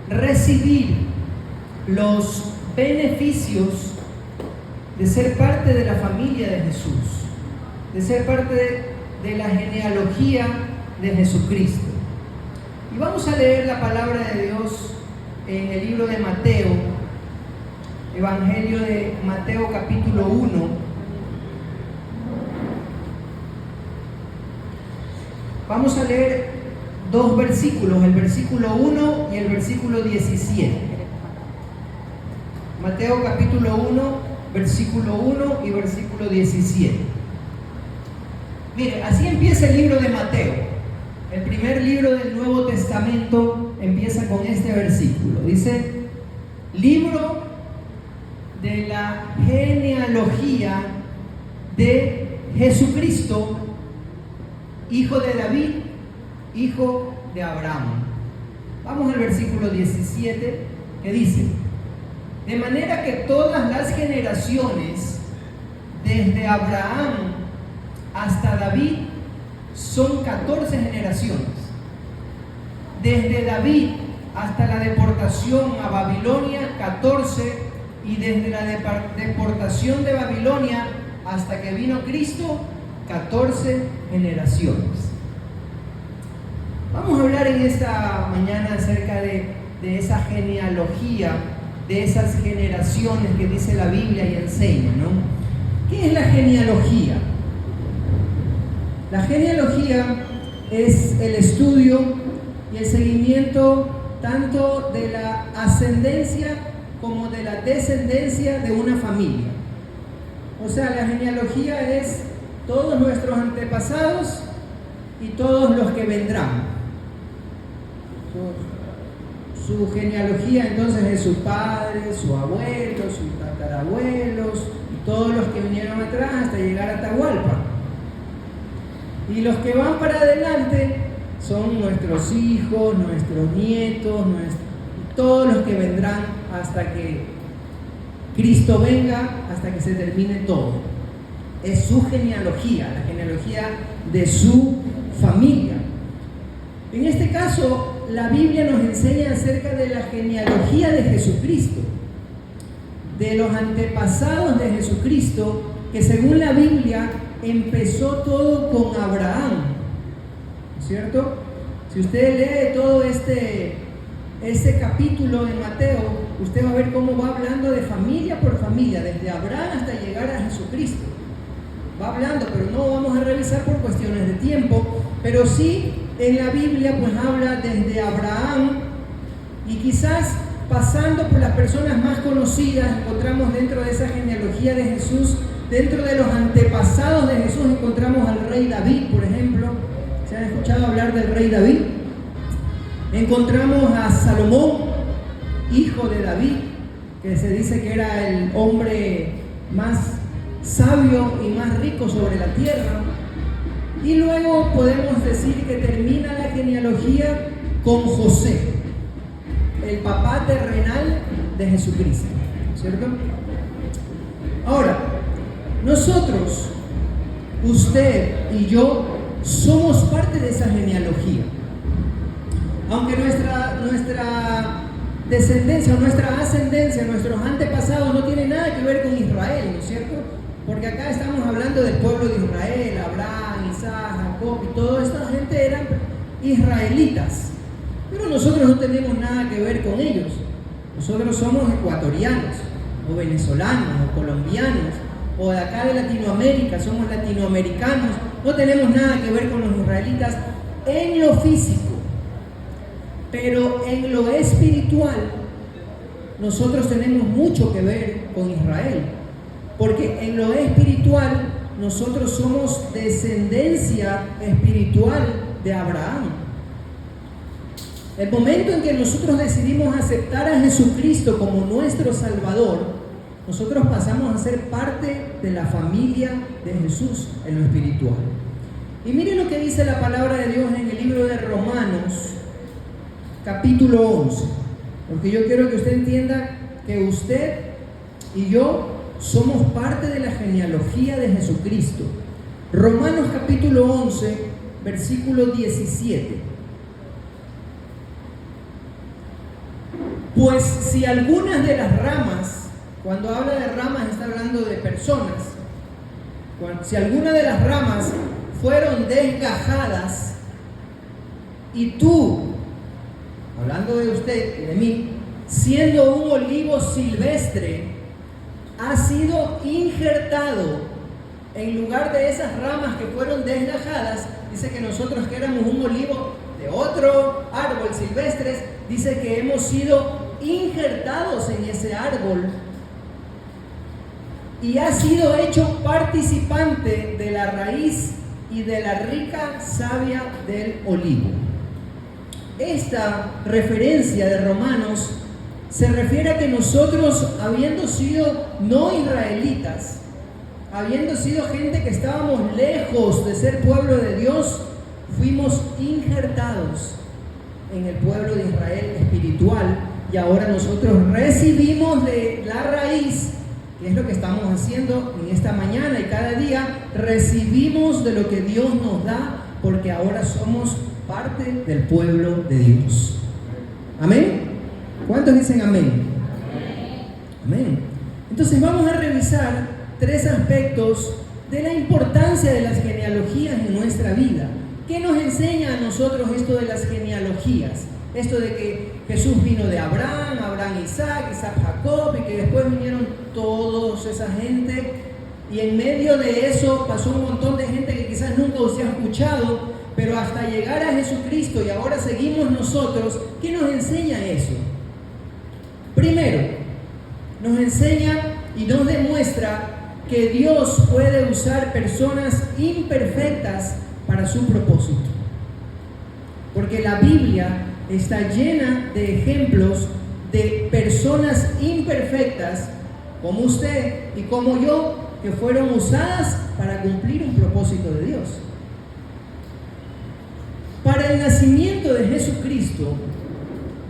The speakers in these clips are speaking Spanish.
recibir los beneficios de ser parte de la familia de Jesús, de ser parte de la genealogía de Jesucristo. Y vamos a leer la palabra de Dios en el libro de Mateo, Evangelio de Mateo capítulo 1. Vamos a leer dos versículos, el versículo 1 y el versículo 17. Mateo capítulo 1, versículo 1 y versículo 17. Mire, así empieza el libro de Mateo. El primer libro del Nuevo Testamento empieza con este versículo. Dice, libro de la genealogía de Jesucristo, hijo de David, hijo de Abraham. Vamos al versículo 17, que dice, de manera que todas las generaciones desde Abraham hasta David son 14 generaciones. Desde David hasta la deportación a Babilonia, 14, y desde la deportación de Babilonia hasta que vino Cristo, 14 generaciones. Vamos a hablar en esta mañana acerca de esa genealogía, de esas generaciones que dice la Biblia y enseña, ¿no? ¿Qué es la genealogía? La genealogía es el estudio y el seguimiento tanto de la ascendencia como de la descendencia de una familia. O sea, la genealogía es todos nuestros antepasados y todos los que vendrán. Su genealogía entonces es su padre, su abuelo, sus tatarabuelos y todos los que vinieron atrás hasta llegar a Atahualpa. Y los que van para adelante son nuestros hijos, nuestros nietos, y todos los que vendrán hasta que Cristo venga, hasta que se termine todo. Es su genealogía, la genealogía de su familia. En este caso, la Biblia nos enseña acerca de la genealogía de Jesucristo, de los antepasados de Jesucristo, que según la Biblia empezó todo con Abraham, ¿cierto? Si usted lee todo este capítulo de Mateo, usted va a ver cómo va hablando de familia por familia, desde Abraham hasta llegar a Jesucristo. Va hablando, pero no vamos a revisar por cuestiones de tiempo, pero sí en la Biblia pues habla desde Abraham, y quizás pasando por las personas más conocidas encontramos dentro de esa genealogía de Jesús, dentro de los antepasados de Jesús encontramos al rey David, por ejemplo. ¿Se han escuchado hablar del rey David? Encontramos a Salomón, hijo de David, que se dice que era el hombre más sabio y más rico sobre la tierra. Y luego podemos decir que termina la genealogía con José, el papá terrenal de Jesucristo, ¿cierto? Ahora, nosotros, usted y yo, somos parte de esa genealogía. Aunque nuestra descendencia o nuestra ascendencia, nuestros antepasados no tienen nada que ver con Israel, ¿no es cierto? Porque acá estamos hablando del pueblo de Israel, Abraham, Isaac, Jacob, y toda esta gente eran israelitas. Pero nosotros no tenemos nada que ver con ellos. Nosotros somos ecuatorianos, o venezolanos, o colombianos, o de acá de Latinoamérica, somos latinoamericanos. No tenemos nada que ver con los israelitas en lo físico. Pero en lo espiritual, nosotros tenemos mucho que ver con Israel. Porque en lo espiritual, nosotros somos descendencia espiritual de Abraham. El momento en que nosotros decidimos aceptar a Jesucristo como nuestro Salvador, nosotros pasamos a ser parte de la familia de Jesús en lo espiritual. Y miren lo que dice la palabra de Dios en el libro de Romanos, capítulo 11. Porque yo quiero que usted entienda que usted y yo somos parte de la genealogía de Jesucristo. Romanos capítulo 11, versículo 17. Pues si algunas de las ramas, cuando habla de ramas está hablando de personas, si algunas de las ramas fueron desgajadas y tú, hablando de usted y de mí, siendo un olivo silvestre, has sido injertado en lugar de esas ramas que fueron desgajadas, dice que nosotros que éramos un olivo de otro árbol silvestre, dice que hemos sido injertados en ese árbol y ha sido hecho participante de la raíz y de la rica savia del olivo. Esta referencia de Romanos se refiere a que nosotros, habiendo sido no israelitas, habiendo sido gente que estábamos lejos de ser pueblo de Dios, fuimos injertados en el pueblo de Israel espiritual y ahora nosotros recibimos de la raíz, que es lo que estamos haciendo en esta mañana y cada día, recibimos de lo que Dios nos da porque ahora somos parte del pueblo de Dios. ¿Amén? ¿Cuántos dicen amén? Amén. Entonces vamos a revisar 3 aspectos de la importancia de las genealogías en nuestra vida. ¿Qué nos enseña a nosotros esto de las genealogías? Esto de que Jesús vino de Abraham, Isaac, Jacob, y que después vinieron toda esa gente, y en medio de eso pasó un montón de gente que quizás nunca os ha escuchado, pero hasta llegar a Jesucristo y ahora seguimos nosotros. ¿Qué nos enseña eso? Primero, nos enseña y nos demuestra que Dios puede usar personas imperfectas para su propósito. Porque la Biblia está llena de ejemplos de personas imperfectas, como usted y como yo, que fueron usadas para cumplir un propósito de Dios. Para el nacimiento de Jesucristo,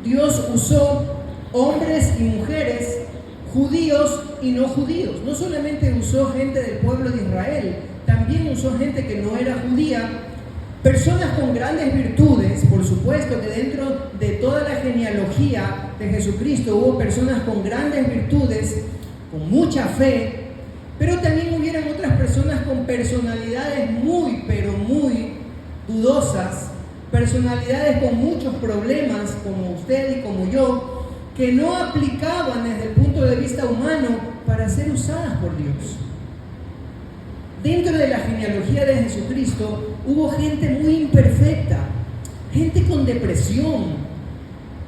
Dios usó hombres y mujeres, judíos y no judíos. No solamente usó gente del pueblo de Israel, también usó gente que no era judía, personas con grandes virtudes. Por supuesto que dentro de toda la genealogía de Jesucristo hubo personas con grandes virtudes, con mucha fe, pero también hubieron otras personas con personalidades muy, pero muy dudosas, personalidades con muchos problemas, como usted y como yo, que no aplicaban desde el punto de vista humano para ser usadas por Dios. Dentro de la genealogía de Jesucristo hubo gente muy imperfecta, gente con depresión,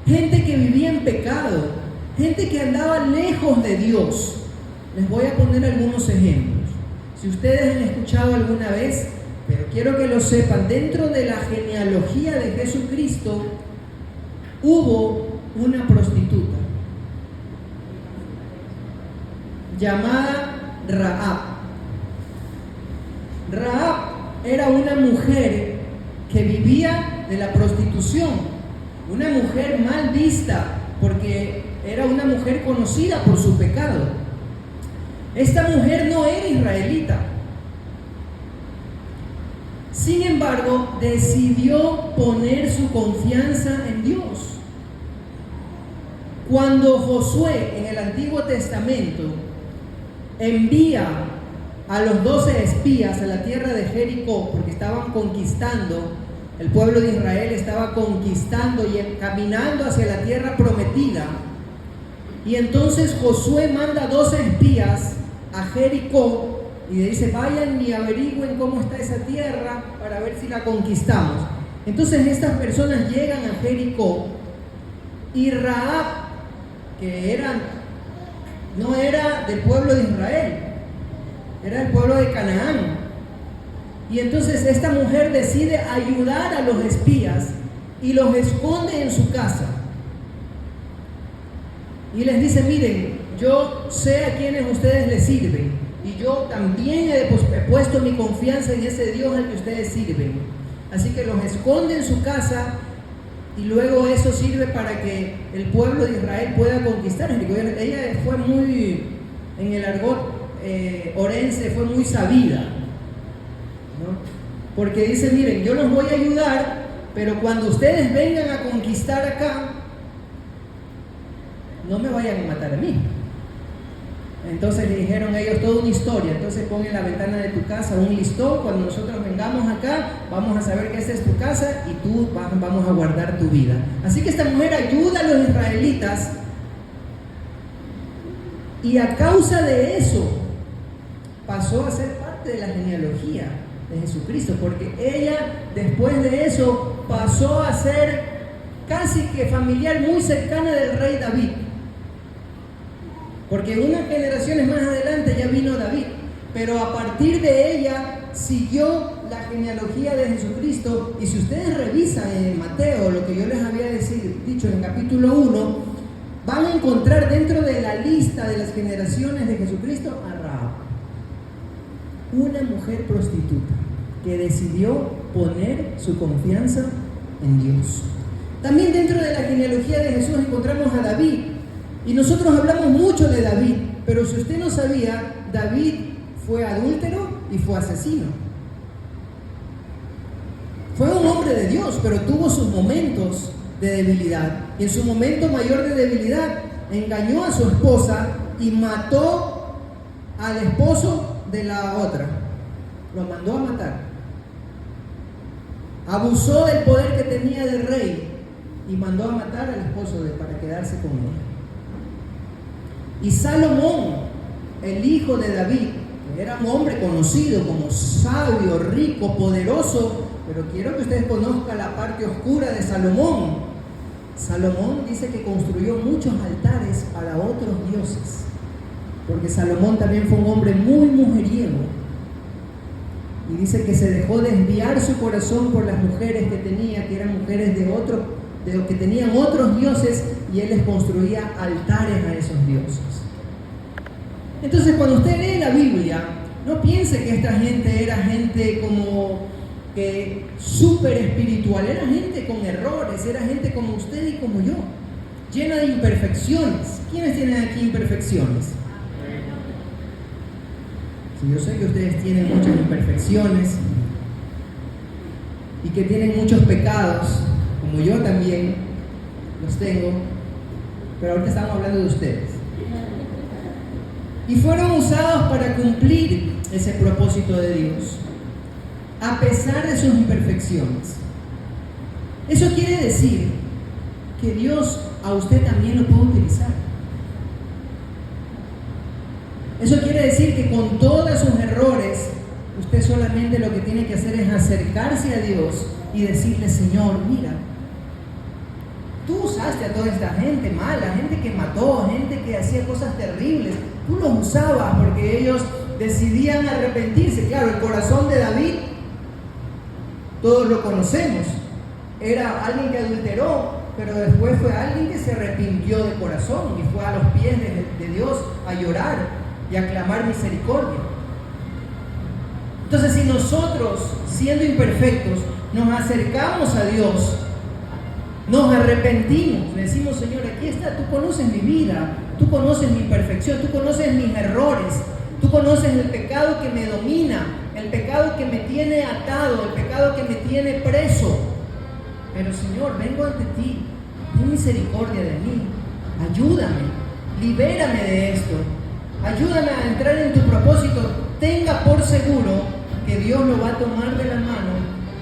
gente que vivía en pecado, gente que andaba lejos de Dios. Les voy a poner algunos ejemplos. Si ustedes han escuchado alguna vez, pero quiero que lo sepan, dentro de la genealogía de Jesucristo hubo una prostituta llamada Rahab. Rahab era una mujer que vivía de la prostitución, una mujer mal vista porque era una mujer conocida por su pecado. Esta mujer no era israelita. Sin embargo, decidió poner su confianza en Dios. Cuando Josué en el Antiguo Testamento envía a los 12 espías a la tierra de Jericó, porque estaban conquistando, el pueblo de Israel estaba conquistando y caminando hacia la tierra prometida, y entonces Josué manda 12 espías a Jericó y le dice: vayan y averigüen cómo está esa tierra para ver si la conquistamos. Entonces estas personas llegan a Jericó y Rahab, que no era del pueblo de Israel, era el pueblo de Canaán. Y entonces esta mujer decide ayudar a los espías y los esconde en su casa. Y les dice: miren, yo sé a quienes ustedes les sirven y yo también he puesto mi confianza en ese Dios al que ustedes sirven. Así que los esconde en su casa y luego eso sirve para que el pueblo de Israel pueda conquistar. Ella fue muy, en el argot orense, fue muy sabida, ¿no? Porque dice: miren, yo los voy a ayudar, pero cuando ustedes vengan a conquistar acá, no me vayan a matar a mí. Entonces le dijeron ellos toda una historia. Entonces pon en la ventana de tu casa un listón, cuando nosotros vengamos acá vamos a saber que esta es tu casa y tú vamos a guardar tu vida. Así que esta mujer ayuda a los israelitas, y a causa de eso pasó a ser parte de la genealogía de Jesucristo, porque ella después de eso pasó a ser casi que familiar muy cercana del rey David. Porque unas generaciones más adelante ya vino David, pero a partir de ella siguió la genealogía de Jesucristo. Y si ustedes revisan en Mateo lo que yo les había dicho en el capítulo 1, van a encontrar dentro de la lista de las generaciones de Jesucristo a Rahab, una mujer prostituta que decidió poner su confianza en Dios. También dentro de la genealogía de Jesús encontramos a David. Y nosotros hablamos mucho de David, pero si usted no sabía, David fue adúltero y fue asesino. Fue un hombre de Dios, pero tuvo sus momentos de debilidad. Y en su momento mayor de debilidad, engañó a su esposa y mató al esposo de la otra. Lo mandó a matar. Abusó del poder que tenía de rey y mandó a matar al esposo para quedarse con él. Y Salomón, el hijo de David, que era un hombre conocido como sabio, rico, poderoso, pero quiero que ustedes conozcan la parte oscura de Salomón. Salomón dice que construyó muchos altares para otros dioses, porque Salomón también fue un hombre muy mujeriego. Y dice que se dejó desviar su corazón por las mujeres que tenía, que eran mujeres de que tenían otros dioses, y él les construía altares a esos dioses. Entonces, cuando usted lee la Biblia, no piense que esta gente era gente como que súper espiritual, era gente con errores, era gente como usted y como yo, llena de imperfecciones. ¿Quiénes tienen aquí imperfecciones? Sí, yo sé que ustedes tienen muchas imperfecciones y que tienen muchos pecados, como yo también los tengo, pero ahorita estamos hablando de ustedes. Y fueron usados para cumplir ese propósito de Dios, a pesar de sus imperfecciones. Eso quiere decir que Dios a usted también lo puede utilizar. Eso quiere decir que con todos sus errores, usted solamente lo que tiene que hacer es acercarse a Dios y decirle: Señor, mira, tú usaste a toda esta gente mala, gente que mató, gente que hacía cosas terribles. Tú los usabas porque ellos decidían arrepentirse. Claro, el corazón de David, todos lo conocemos. Era alguien que adulteró, pero después fue alguien que se arrepintió de corazón y fue a los pies de Dios a llorar y a clamar misericordia. Entonces, si nosotros, siendo imperfectos, nos acercamos a Dios, nos arrepentimos, le decimos: Señor, aquí está, tú conoces mi vida, tú conoces mi imperfección, tú conoces mis errores, tú conoces el pecado que me domina, el pecado que me tiene atado, el pecado que me tiene preso. Pero Señor, vengo ante ti, ten misericordia de mí, ayúdame, libérame de esto, ayúdame a entrar en tu propósito. Tenga por seguro que Dios lo va a tomar de la mano,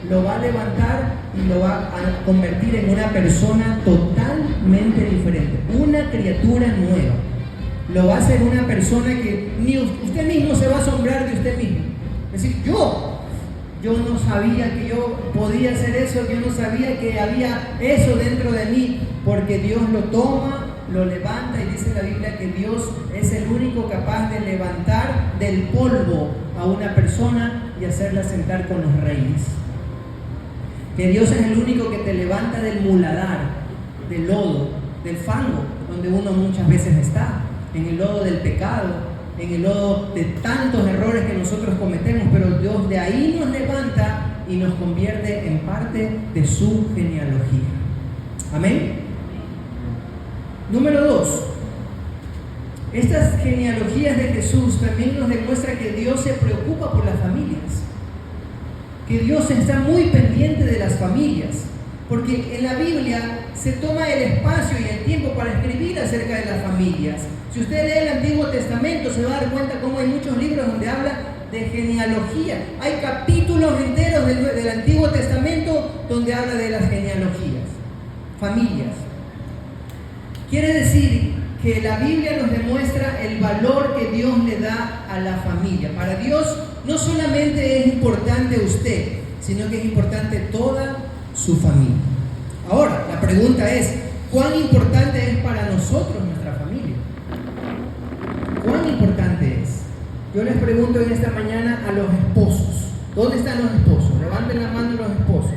lo va a levantar y lo va a convertir en una persona totalmente diferente, una criatura nueva. Lo va a hacer una persona que ni usted mismo se va a asombrar de usted mismo. Es decir, yo no sabía que yo podía hacer eso, yo no sabía que había eso dentro de mí, porque Dios lo toma, lo levanta, y dice la Biblia que Dios es el único capaz de levantar del polvo a una persona y hacerla sentar con los reyes. Que Dios es el único que te levanta del muladar, del lodo, del fango, donde uno muchas veces está, en el lodo del pecado, en el lodo de tantos errores que nosotros cometemos, pero Dios de ahí nos levanta y nos convierte en parte de su genealogía. Amén. Número 2. Estas genealogías de Jesús también nos demuestran que Dios se preocupa por las familias, que Dios está muy pendiente de las familias, porque en la Biblia se toma el espacio y el tiempo para escribir acerca de las familias. Si usted lee el Antiguo Testamento, se va a dar cuenta cómo hay muchos libros donde habla de genealogía. Hay capítulos enteros del Antiguo Testamento donde habla de las genealogías, familias. Quiere decir que la Biblia nos demuestra el valor que Dios le da a la familia. Para Dios no solamente es importante usted, sino que es importante toda su familia. Ahora, la pregunta es, ¿cuán importante es para nosotros nuestra familia? ¿Cuán importante es? Yo les pregunto en esta mañana a los esposos. ¿Dónde están los esposos? Levanten la mano los esposos.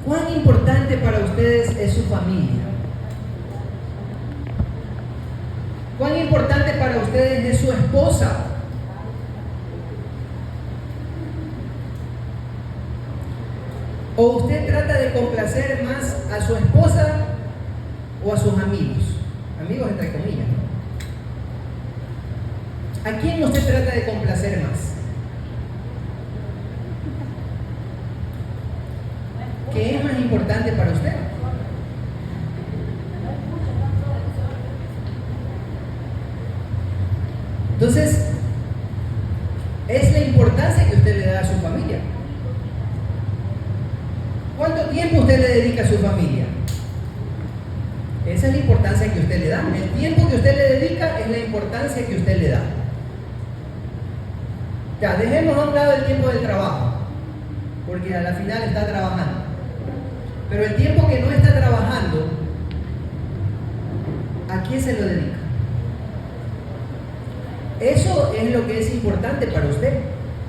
¿Cuán importante para ustedes es su familia? ¿Cuán importante para ustedes es su esposa? ¿O usted trata de complacer más a su esposa o a sus amigos? Amigos entre comillas, ¿no? ¿A quién usted trata de complacer más? ¿Qué es más importante para usted? Entonces, es la importancia que usted le da a su familia. ¿Cuánto tiempo usted le dedica a su familia? Esa es la importancia que usted le da. El tiempo que usted le dedica es la importancia que usted le da. Ya, dejemos a un lado el tiempo del trabajo, porque a la final está trabajando. Pero el tiempo que no está trabajando, ¿a quién se lo dedica? Eso es lo que es importante para usted.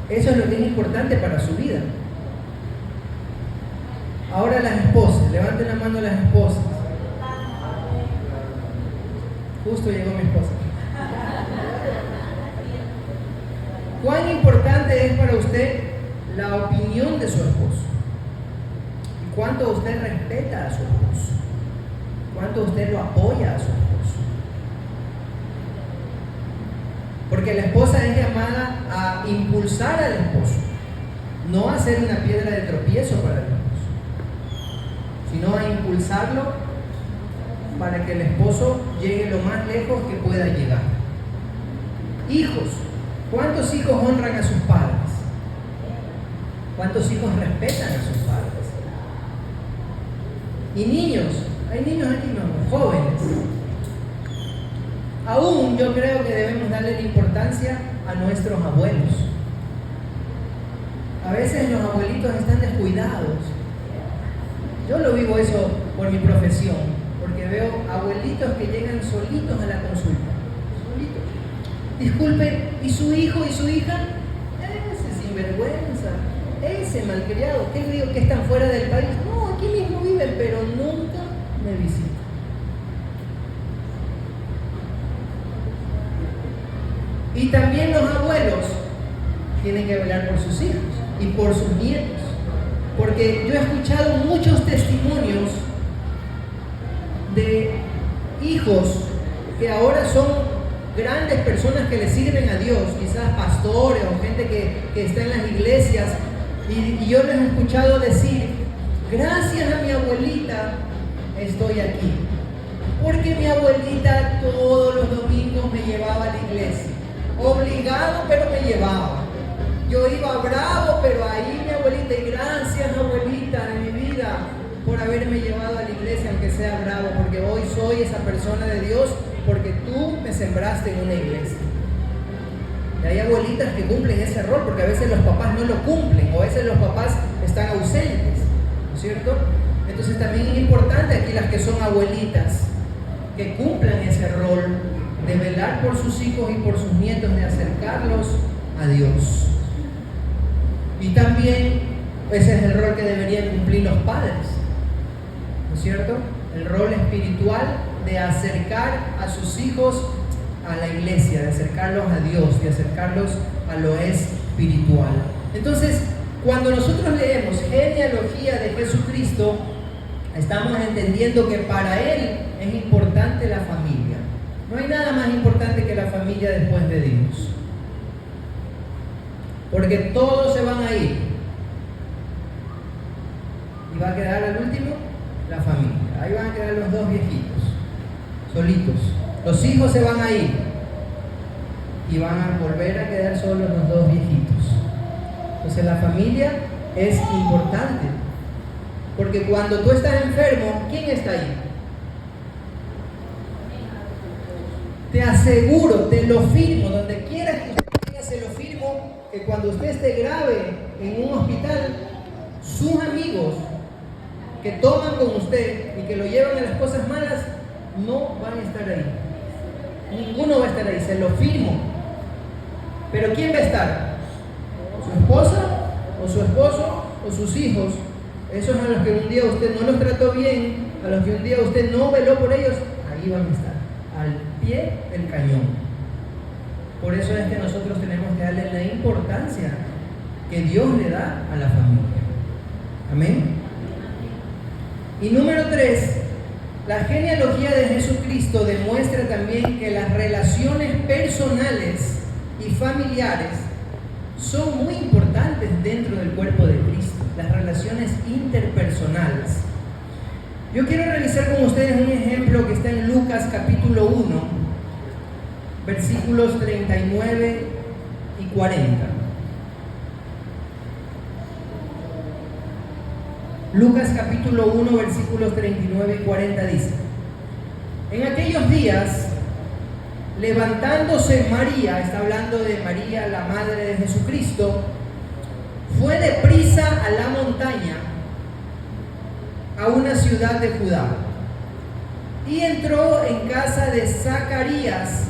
Eso es lo que es importante para su vida. Ahora las esposas, levanten la mano las esposas. Justo llegó mi esposa. ¿Cuán importante es para usted la opinión de su esposo? ¿Y cuánto usted respeta a su esposo? ¿Cuánto usted lo apoya a su esposo? Porque la esposa es llamada a impulsar al esposo, no a ser una piedra de tropiezo para el esposo, sino a impulsarlo para que el esposo llegue lo más lejos que pueda llegar. Hijos, ¿cuántos hijos honran a sus padres? ¿Cuántos hijos respetan a sus padres? Y niños, hay niños aquí, no, jóvenes. Aún yo creo que debemos darle la importancia a nuestros abuelos. A veces los abuelitos están descuidados. Yo lo vivo eso por mi profesión, porque veo abuelitos que llegan solitos a la consulta. Solitos. Disculpe, ¿y su hijo y su hija? Ese sinvergüenza, ese malcriado, ¿qué le digo que están fuera del país? No, aquí mismo viven, pero nunca me visitan. Y también los abuelos tienen que velar por sus hijos y por sus nietos. Porque yo he escuchado muchos testimonios de hijos que ahora son grandes personas que le sirven a Dios, quizás pastores o gente que está en las iglesias. Y yo les he escuchado decir, gracias a mi abuelita estoy aquí. Porque mi abuelita todos los domingos me llevaba a la iglesia. Obligado, pero me llevaba. Yo iba bravo, pero ahí mi abuelita, y gracias abuelita de mi vida por haberme llevado a la iglesia, aunque sea bravo, porque hoy soy esa persona de Dios, porque tú me sembraste en una iglesia. Y hay abuelitas que cumplen ese rol, porque a veces los papás no lo cumplen, o a veces los papás están ausentes, ¿no es cierto? Entonces también es importante aquí las que son abuelitas, que cumplan ese rol de velar por sus hijos y por sus nietos, de acercarlos a Dios. Y también ese es el rol que deberían cumplir los padres, ¿no es cierto? El rol espiritual de acercar a sus hijos a la iglesia, de acercarlos a Dios, de acercarlos a lo espiritual. Entonces, cuando nosotros leemos genealogía de Jesucristo, estamos entendiendo que para Él es importante la familia. No hay nada más importante que la familia después de Dios. Porque todos se van a ir. Y va a quedar al último la familia. los dos viejitos, solitos. Los hijos se van a ir y van a volver a quedar solos los dos viejitos. Entonces la familia es importante, porque cuando tú estás enfermo, ¿quién está ahí? Te aseguro, te lo firmo, donde quiera que usted vaya, se lo firmo, que cuando usted esté grave en un hospital, sus amigos que toman con usted y que lo llevan a las cosas malas, no van a estar ahí. Ninguno va a estar ahí, se lo firmo. Pero ¿quién va a estar? ¿Su esposa o su esposo o sus hijos? Esos a los que un día usted no los trató bien, a los que un día usted no veló por ellos, ahí van a estar, al pie del cañón. Por eso es que nosotros tenemos que darle la importancia que Dios le da a la familia. Amén. Y número 3, la genealogía de Jesucristo demuestra también que las relaciones personales y familiares son muy importantes dentro del cuerpo de Cristo, las relaciones interpersonales. Yo quiero revisar con ustedes un ejemplo que está en Lucas capítulo 1, versículos 39 y 40. Lucas capítulo 1, versículos 39 y 40 dice: en aquellos días, levantándose María, está hablando de María, la madre de Jesucristo, fue deprisa a la montaña, a una ciudad de Judá, y entró en casa de Zacarías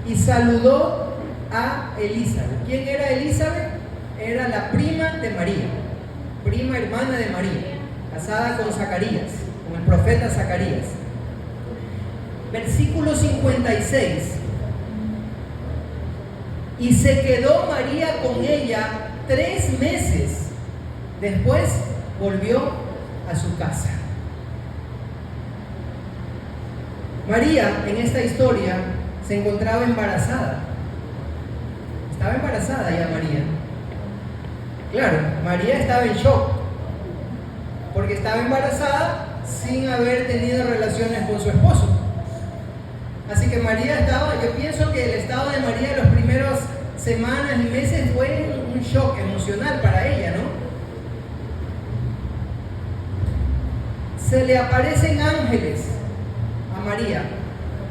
y saludó a Elizabeth. ¿Quién era Elizabeth? Era la prima de María, prima hermana de María, casada con Zacarías, con el profeta Zacarías. Versículo 56. Y se quedó María con ella 3 meses. Después volvió a su casa. María, en esta historia, se encontraba embarazada. Estaba embarazada ya María. Claro, María estaba en shock, porque estaba embarazada sin haber tenido relaciones con su esposo. Así que María estaba, yo pienso que el estado de María los primeros semanas y meses fue un shock emocional para ella, ¿no? Se le aparecen ángeles a María,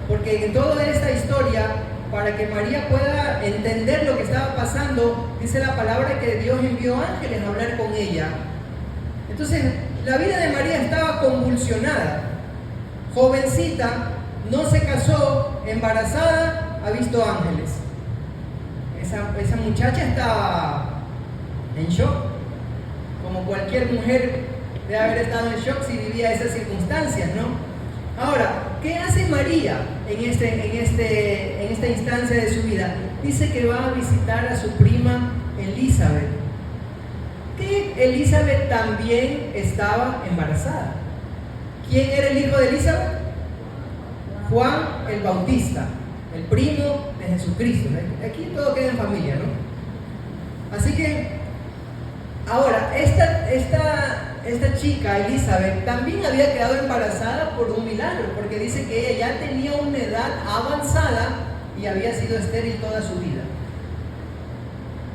porque en toda esta historia, para que María pueda entender lo que estaba pasando, dice la palabra que Dios envió ángeles a hablar con ella. Entonces, la vida de María estaba convulsionada. Jovencita, no se casó, embarazada, ha visto ángeles. Esa muchacha estaba en shock, como cualquier mujer debe haber estado en shock si vivía esas circunstancias, ¿no? Ahora, ¿qué hace María en esta instancia de su vida? Dice que va a visitar a su prima Elizabeth, que Elizabeth también estaba embarazada. ¿Quién era el hijo de Elizabeth? Juan el Bautista, el primo de Jesucristo. Aquí todo queda en familia, ¿no? Así que, ahora, esta chica, Elizabeth, también había quedado embarazada por un milagro, porque dice que ella ya tenía una edad avanzada y había sido estéril toda su vida.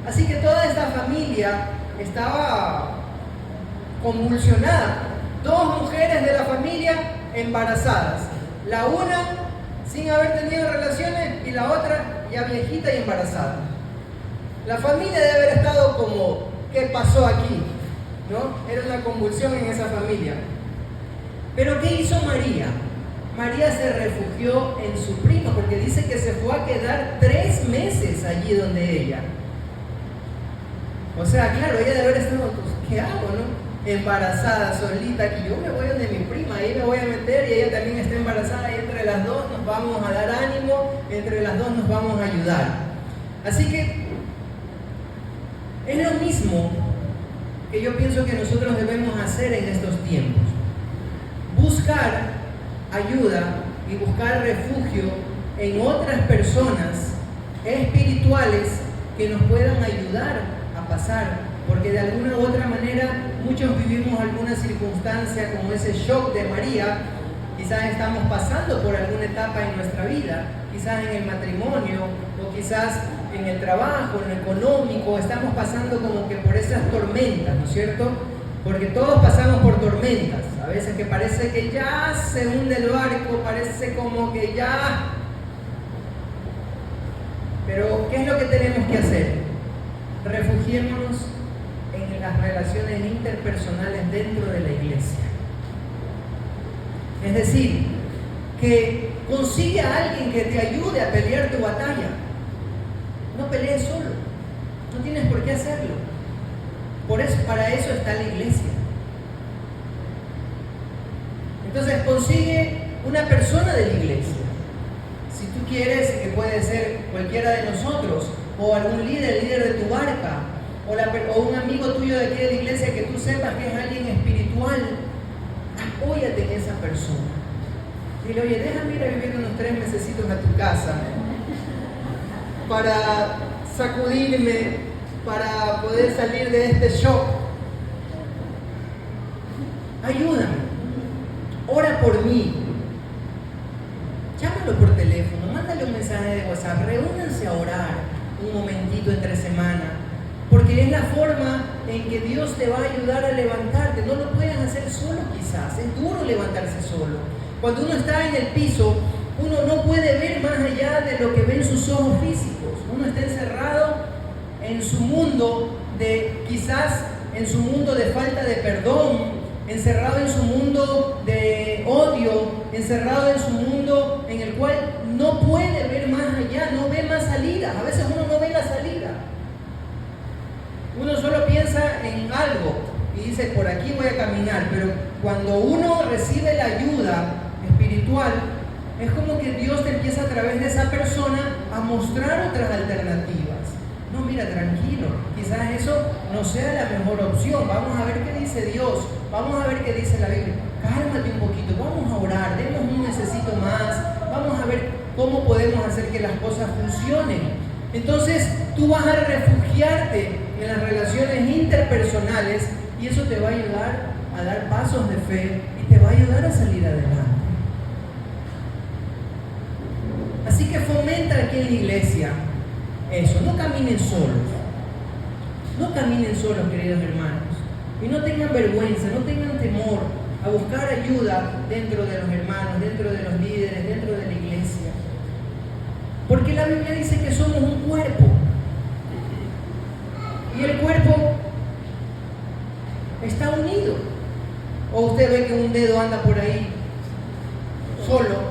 Así que toda esta familia estaba convulsionada. 2 mujeres de la familia embarazadas. La una sin haber tenido relaciones y la otra ya viejita y embarazada. La familia debe haber estado como, ¿qué pasó aquí? ¿No? Era una convulsión en esa familia. Pero ¿qué hizo María? María se refugió en su prima, porque dice que se fue a quedar 3 meses allí donde ella. O sea, claro, ella debe haber estado, pues, ¿qué hago, no? Embarazada, solita, que yo me voy donde mi prima, ahí me voy a meter y ella también está embarazada, y entre las dos nos vamos a dar ánimo, entre las dos nos vamos a ayudar. Así que es lo mismo que yo pienso que nosotros debemos hacer en estos tiempos: buscar ayuda y buscar refugio en otras personas espirituales que nos puedan ayudar a pasar, porque de alguna u otra manera muchos vivimos alguna circunstancia como ese shock de María, quizás estamos pasando por alguna etapa en nuestra vida, quizás en el matrimonio, o quizás en el trabajo, en lo económico, estamos pasando como que por esas tormentas, ¿no es cierto? Porque todos pasamos por tormentas, a veces que parece que ya se hunde el barco, parece como que ya... Pero, ¿qué es lo que tenemos que hacer? Refugiémonos en las relaciones interpersonales dentro de la iglesia. Es decir, que consigue a alguien que te ayude a pelear tu batalla. No pelees solo, no tienes por qué hacerlo. Por eso, para eso está la iglesia. Entonces consigue una persona de la iglesia. Si tú quieres, que puede ser cualquiera de nosotros, o algún líder de tu barca, o un amigo tuyo de aquí de la iglesia que tú sepas que es alguien espiritual, apóyate en esa persona. Dile, oye, déjame ir a vivir unos 3 mesecitos a tu casa para sacudirme, para poder salir de este shock. Ayúdame, ora por mí, llámalo por teléfono, mándale un mensaje de WhatsApp, reúnanse a orar un momentito entre semana, porque es la forma en que Dios te va a ayudar a levantarte. No lo puedes hacer solo quizás, es duro levantarse solo. Cuando uno está en el piso, uno no puede ver más allá de lo que ven sus ojos físicos. Uno está encerrado en su mundo quizás en su mundo de falta de perdón, encerrado en su mundo de odio, encerrado en su mundo en el cual no puede ver más allá, no ve más salida. A veces uno no ve la salida. Uno solo piensa en algo y dice, por aquí voy a caminar, pero cuando uno recibe la ayuda espiritual, es como que Dios te empieza a través de esa persona a mostrar otras alternativas. No, mira, tranquilo, quizás eso no sea la mejor opción. Vamos a ver qué dice Dios, vamos a ver qué dice la Biblia. Cálmate un poquito, vamos a orar, demos un necesito más, vamos a ver cómo podemos hacer que las cosas funcionen. Entonces, tú vas a refugiarte en las relaciones interpersonales y eso te va a ayudar a dar pasos de fe y te va a ayudar a salir adelante. Así que fomenta aquí en la iglesia eso, no caminen solos. No caminen solos, queridos hermanos. Y no tengan vergüenza, no tengan temor a buscar ayuda dentro de los hermanos, dentro de los líderes, dentro de la iglesia. Porque la Biblia dice que somos un cuerpo. Y el cuerpo está unido. O usted ve que un dedo anda por ahí solo.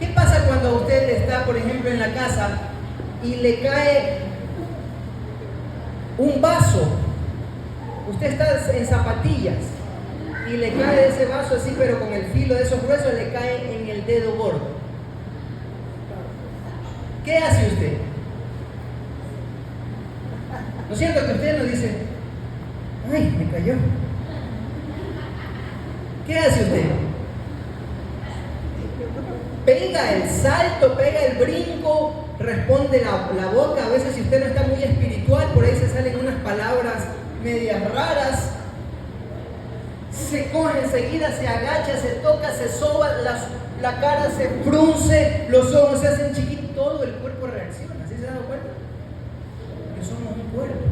¿Qué pasa cuando usted está, por ejemplo, en la casa y le cae un vaso? Usted está en zapatillas y le cae ese vaso así, pero con el filo de esos gruesos le cae en el dedo gordo. ¿Qué hace usted? ¿No es cierto que usted nos dice, ay, me cayó? ¿Qué hace usted? Pega el salto, pega el brinco, responde la boca. A veces, si usted no está muy espiritual, por ahí se salen unas palabras medias raras. Se coge enseguida, se agacha, se toca, se soba, la cara se frunce, los ojos se hacen chiquitos, todo el cuerpo reacciona. ¿Sí se ha dado cuenta? Que somos un cuerpo.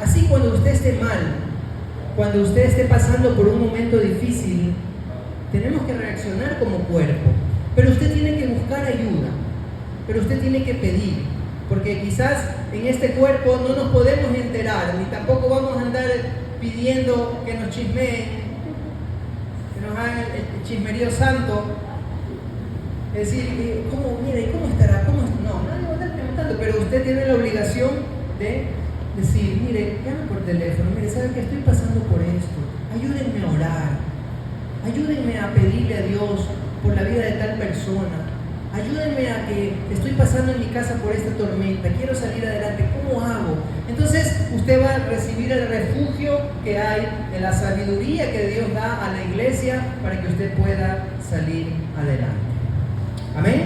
Así, cuando usted esté mal, cuando usted esté pasando por un momento difícil, tenemos que reaccionar como cuerpo. Pero usted tiene que buscar ayuda, pero usted tiene que pedir, porque quizás en este cuerpo no nos podemos enterar, ni tampoco vamos a andar pidiendo que nos chismeen, que nos hagan el chismerío santo. Es decir, ¿cómo, mire, cómo estará? ¿Cómo está? No, nadie va a estar preguntando, pero usted tiene la obligación de decir, mire, llame por teléfono, mire, ¿sabe que estoy pasando por esto? Ayúdenme a orar, ayúdenme a pedirle a Dios por la vida de tal persona, ayúdenme a que estoy pasando en mi casa por esta tormenta, quiero salir adelante, ¿cómo hago? Entonces usted va a recibir el refugio que hay de la sabiduría que Dios da a la iglesia para que usted pueda salir adelante. ¿Amén?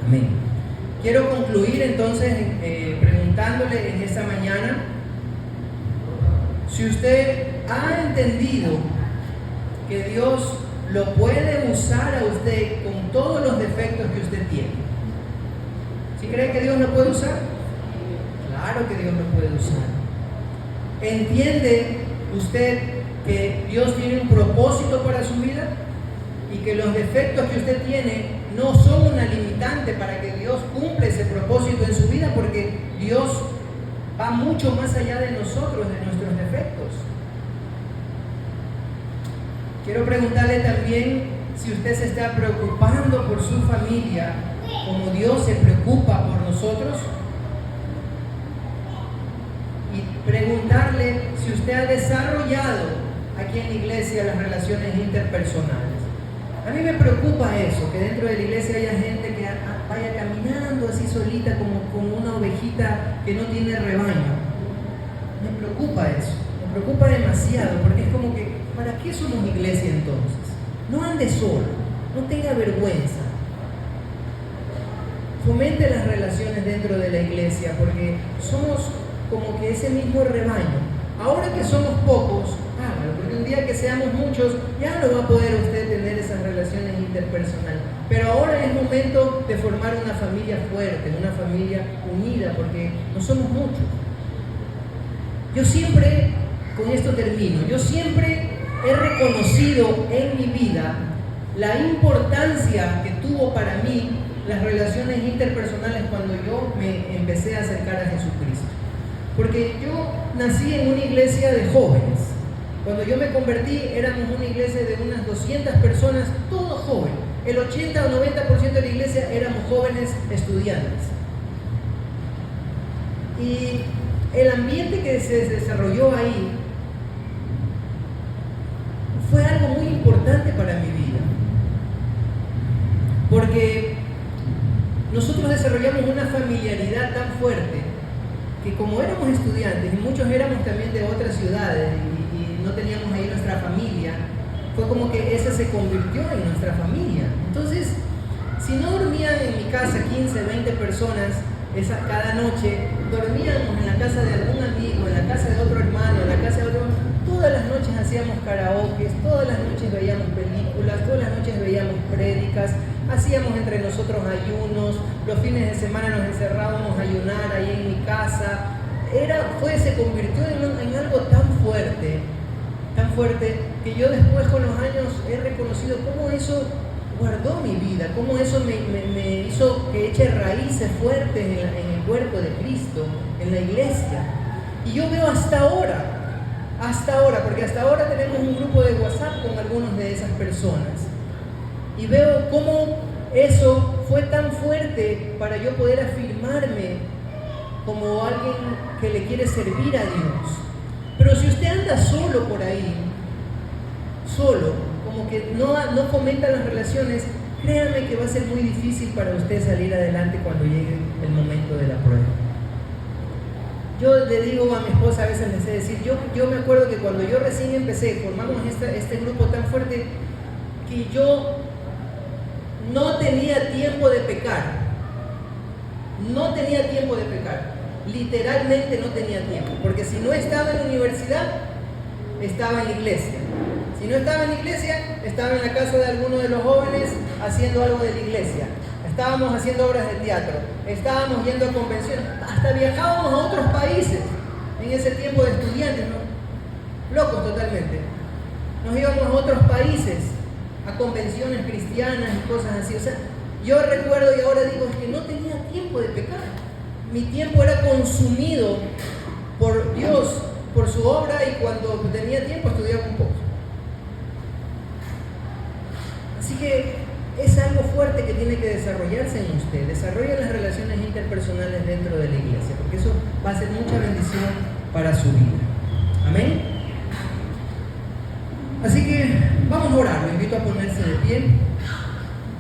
Amén. Quiero concluir entonces preguntándole en esta mañana si usted ha entendido que Dios lo puede usar a usted con todos los defectos que usted tiene? ¿Sí cree que Dios lo puede usar? Claro que Dios lo puede usar. ¿Entiende usted que Dios tiene un propósito para su vida? Y que los defectos que usted tiene no son una limitante para que Dios cumpla ese propósito en su vida, porque Dios va mucho más allá de nosotros, de nuestros defectos. Quiero preguntarle también si usted se está preocupando por su familia como Dios se preocupa por nosotros. Y preguntarle si usted ha desarrollado aquí en la iglesia las relaciones interpersonales. A mí me preocupa eso, que dentro de la iglesia haya gente que vaya caminando así solita como una ovejita que no tiene rebaño. Me preocupa eso, me preocupa demasiado, porque es como que, ¿para qué somos iglesia entonces? No ande solo, no tenga vergüenza. Fomente las relaciones dentro de la iglesia, porque somos como que ese mismo rebaño. Ahora que somos pocos, hágalo, porque un día que seamos muchos, ya no va a poder usted tener esas relaciones interpersonales. Pero ahora es momento de formar una familia fuerte, una familia unida, porque no somos muchos. Yo siempre, con esto termino, yo siempre he reconocido en mi vida la importancia que tuvo para mí las relaciones interpersonales cuando yo me empecé a acercar a Jesucristo. Porque yo nací en una iglesia de jóvenes. Cuando yo me convertí, éramos una iglesia de unas 200 personas, todos jóvenes. El 80 o 90% de la iglesia éramos jóvenes estudiantes. Y el ambiente que se desarrolló ahí fue algo muy importante para mi vida. Porque nosotros desarrollamos una familiaridad tan fuerte que como éramos estudiantes y muchos éramos también de otras ciudades y no teníamos ahí nuestra familia, fue como que esa se convirtió en nuestra familia. Entonces, si no dormían en mi casa 15, 20 personas cada noche, dormíamos en la casa de algún amigo, en la casa de otro hermano, en la casa de otro. Todas las noches hacíamos karaokes, todas las noches veíamos películas, todas las noches veíamos prédicas, hacíamos entre nosotros ayunos, los fines de semana nos encerrábamos a ayunar ahí en mi casa. Se convirtió en algo tan fuerte, que yo después con los años he reconocido cómo eso guardó mi vida, cómo eso me hizo que eche raíces fuertes en el cuerpo de Cristo, en la iglesia. Y yo veo hasta ahora, porque hasta ahora tenemos un grupo de WhatsApp con algunas de esas personas. Y veo cómo eso fue tan fuerte para yo poder afirmarme como alguien que le quiere servir a Dios. Pero si usted anda solo por ahí, como que no fomenta las relaciones, créanme que va a ser muy difícil para usted salir adelante cuando llegue el momento de la prueba. Yo le digo a mi esposa, a veces le sé decir, yo me acuerdo que cuando yo recién empecé, formamos este grupo tan fuerte, que yo no tenía tiempo de pecar. Literalmente no tenía tiempo, porque si no estaba en la universidad, estaba en la iglesia. Si no estaba en la iglesia, estaba en la casa de alguno de los jóvenes haciendo algo de la iglesia. Estábamos haciendo obras de teatro, estábamos yendo a convenciones, hasta viajábamos a otros países en ese tiempo de estudiantes, ¿no? Locos totalmente. Nos íbamos a otros países, a convenciones cristianas y cosas así. O sea, yo recuerdo y ahora digo, es que no tenía tiempo de pecar. Mi tiempo era consumido por Dios, por su obra, y cuando tenía tiempo estudiaba un poco. Así que es algo fuerte que tiene que desarrollarse en usted. Desarrolle las relaciones interpersonales dentro de la iglesia, porque eso va a ser mucha bendición para su vida. Amén. Así que vamos a orar. Lo invito a ponerse de pie.